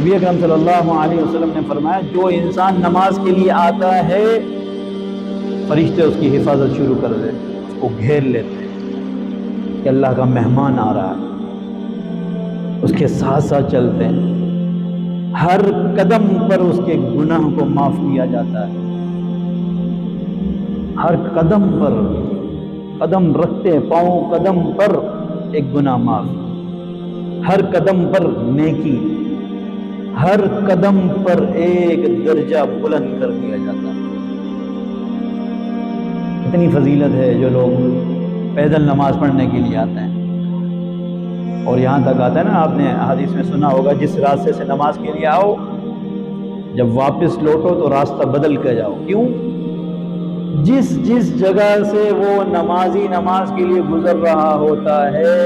نبی اکرم صلی اللہ علیہ وسلم نے فرمایا جو انسان نماز کے لیے آتا ہے فرشتے اس کی حفاظت شروع کر دیتے، اس کو گھیر لیتے ہیں کہ اللہ کا مہمان آ رہا ہے، اس کے ساتھ ساتھ چلتے ہیں، ہر قدم پر اس کے گناہ کو معاف کیا جاتا ہے، ہر قدم پر، قدم رکھتے پاؤں قدم پر ایک گناہ معاف، ہر قدم پر نیکی، ہر قدم پر ایک درجہ بلند کر دیا جاتا ہے۔ کتنی فضیلت ہے جو لوگ پیدل نماز پڑھنے کے لیے آتے ہیں، اور یہاں تک آتا ہے نا، آپ نے حدیث میں سنا ہوگا جس راستے سے نماز کے لیے آؤ جب واپس لوٹو تو راستہ بدل کے جاؤ۔ کیوں؟ جس جگہ سے وہ نمازی نماز کے لیے گزر رہا ہوتا ہے،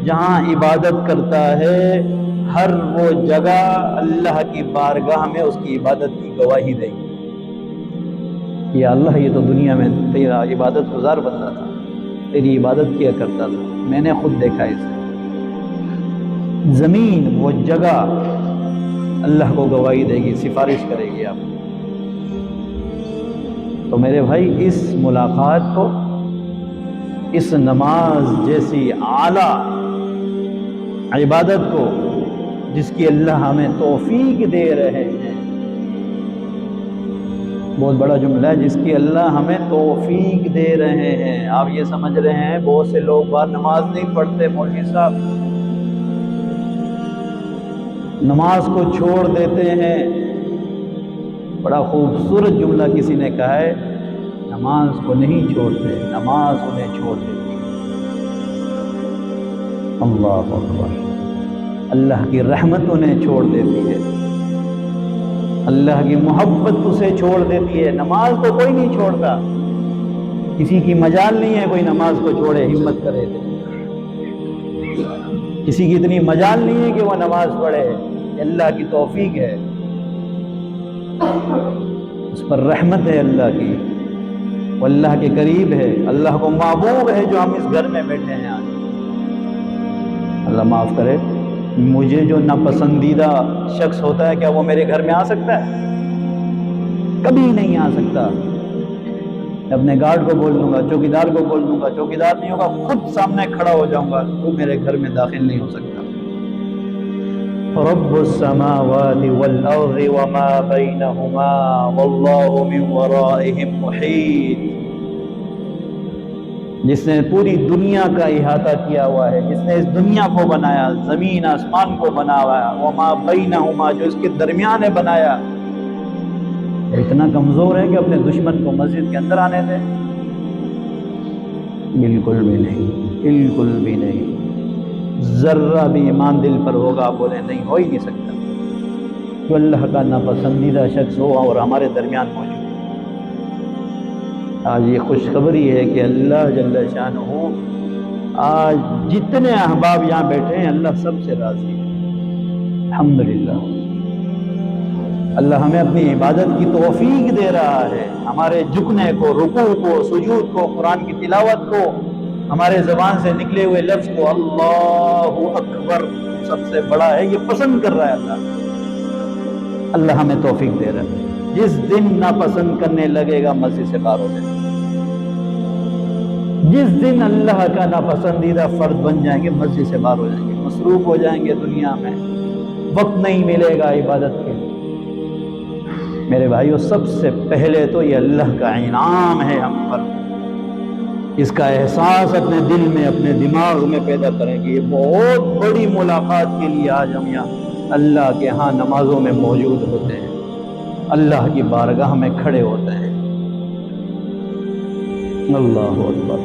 جہاں عبادت کرتا ہے، ہر وہ جگہ اللہ کی بارگاہ میں اس کی عبادت کی گواہی دے گی کہ یا اللہ یہ تو دنیا میں تیرا عبادت گزار بندہ تھا، تیری عبادت کیا کرتا تھا، میں نے خود دیکھا اسے۔ زمین وہ جگہ اللہ کو گواہی دے گی، سفارش کرے گی آپ کو۔ تو میرے بھائی اس ملاقات کو، اس نماز جیسی اعلیٰ عبادت کو جس کی اللہ ہمیں توفیق دے رہے ہیں، بہت بڑا جملہ ہے، جس کی اللہ ہمیں توفیق دے رہے ہیں۔ آپ یہ سمجھ رہے ہیں بہت سے لوگ بار نماز نہیں پڑھتے، مولوی صاحب نماز کو چھوڑ دیتے ہیں۔ بڑا خوبصورت جملہ کسی نے کہا ہے، نماز کو نہیں چھوڑتے، نماز انہیں چھوڑ دیتی ہے۔ اللہ اکبر، اللہ کی رحمت انہیں چھوڑ دیتی ہے، اللہ کی محبت اسے چھوڑ دیتی ہے۔ نماز تو کوئی نہیں چھوڑتا، کسی کی مجال نہیں ہے کوئی نماز کو چھوڑے، ہمت کرے تو کسی کی اتنی مجال نہیں ہے کہ وہ نماز پڑھے، اللہ کی توفیق ہے، اس پر رحمت ہے اللہ کی، وہ اللہ کے قریب ہے، اللہ کو محبوب ہے جو ہم اس گھر میں بیٹھے ہیں آج۔ اللہ معاف کرے، مجھے جو ناپسندیدہ شخص ہوتا ہے کیا وہ میرے گھر میں آ سکتا ہے؟ کبھی نہیں آ سکتا۔ میں اپنے گارڈ کو بول دوں گا، چوکیدار کو بول دوں گا، چوکیدار نہیں ہوگا خود سامنے کھڑا ہو جاؤں گا، تو میرے گھر میں داخل نہیں ہو سکتا۔ رب السماوات والارض وما بینہما واللہ من ورائہم محیط، جس نے پوری دنیا کا احاطہ کیا ہوا ہے، جس نے اس دنیا کو بنایا، زمین آسمان کو بنایا، وما بینہما جو اس کے درمیان ہے بنایا، اتنا کمزور ہے کہ اپنے دشمن کو مسجد کے اندر آنے دے؟ بالکل بھی نہیں، بالکل بھی نہیں۔ ذرہ بھی ایمان دل پر ہوگا آپ بولیں نہیں، ہو ہی نہیں سکتا جو اللہ کا ناپسندیدہ شخص ہو اور ہمارے درمیان موجود۔ آج یہ خوشخبری ہے کہ اللہ جل شانہ آج جتنے احباب یہاں بیٹھے ہیں اللہ سب سے راضی ہے، الحمدللہ۔ اللہ ہمیں اپنی عبادت کی توفیق دے رہا ہے، ہمارے جھکنے کو، رکوع کو، سجود کو، قرآن کی تلاوت کو، ہمارے زبان سے نکلے ہوئے لفظ کو اللہ اکبر سب سے بڑا ہے، یہ پسند کر رہا ہے اللہ۔ اللہ ہمیں توفیق دے رہا ہے۔ جس دن ناپسند کرنے لگے گا مسجد سے باہر ہو جائے گا، جس دن اللہ کا ناپسندیدہ فرد بن جائیں گے مسجد سے باہر ہو جائیں گے، مصروف ہو جائیں گے دنیا میں، وقت نہیں ملے گا عبادت کے لیے۔ میرے بھائیو سب سے پہلے تو یہ اللہ کا انعام ہے ہم پر، اس کا احساس اپنے دل میں، اپنے دماغ میں پیدا کریں کہ یہ بہت بڑی ملاقات کے لیے آج ہم یہاں اللہ کے ہاں نمازوں میں موجود ہوتے ہیں، اللہ کی بارگاہ میں کھڑے ہوتے ہیں۔ اللہ اکبر۔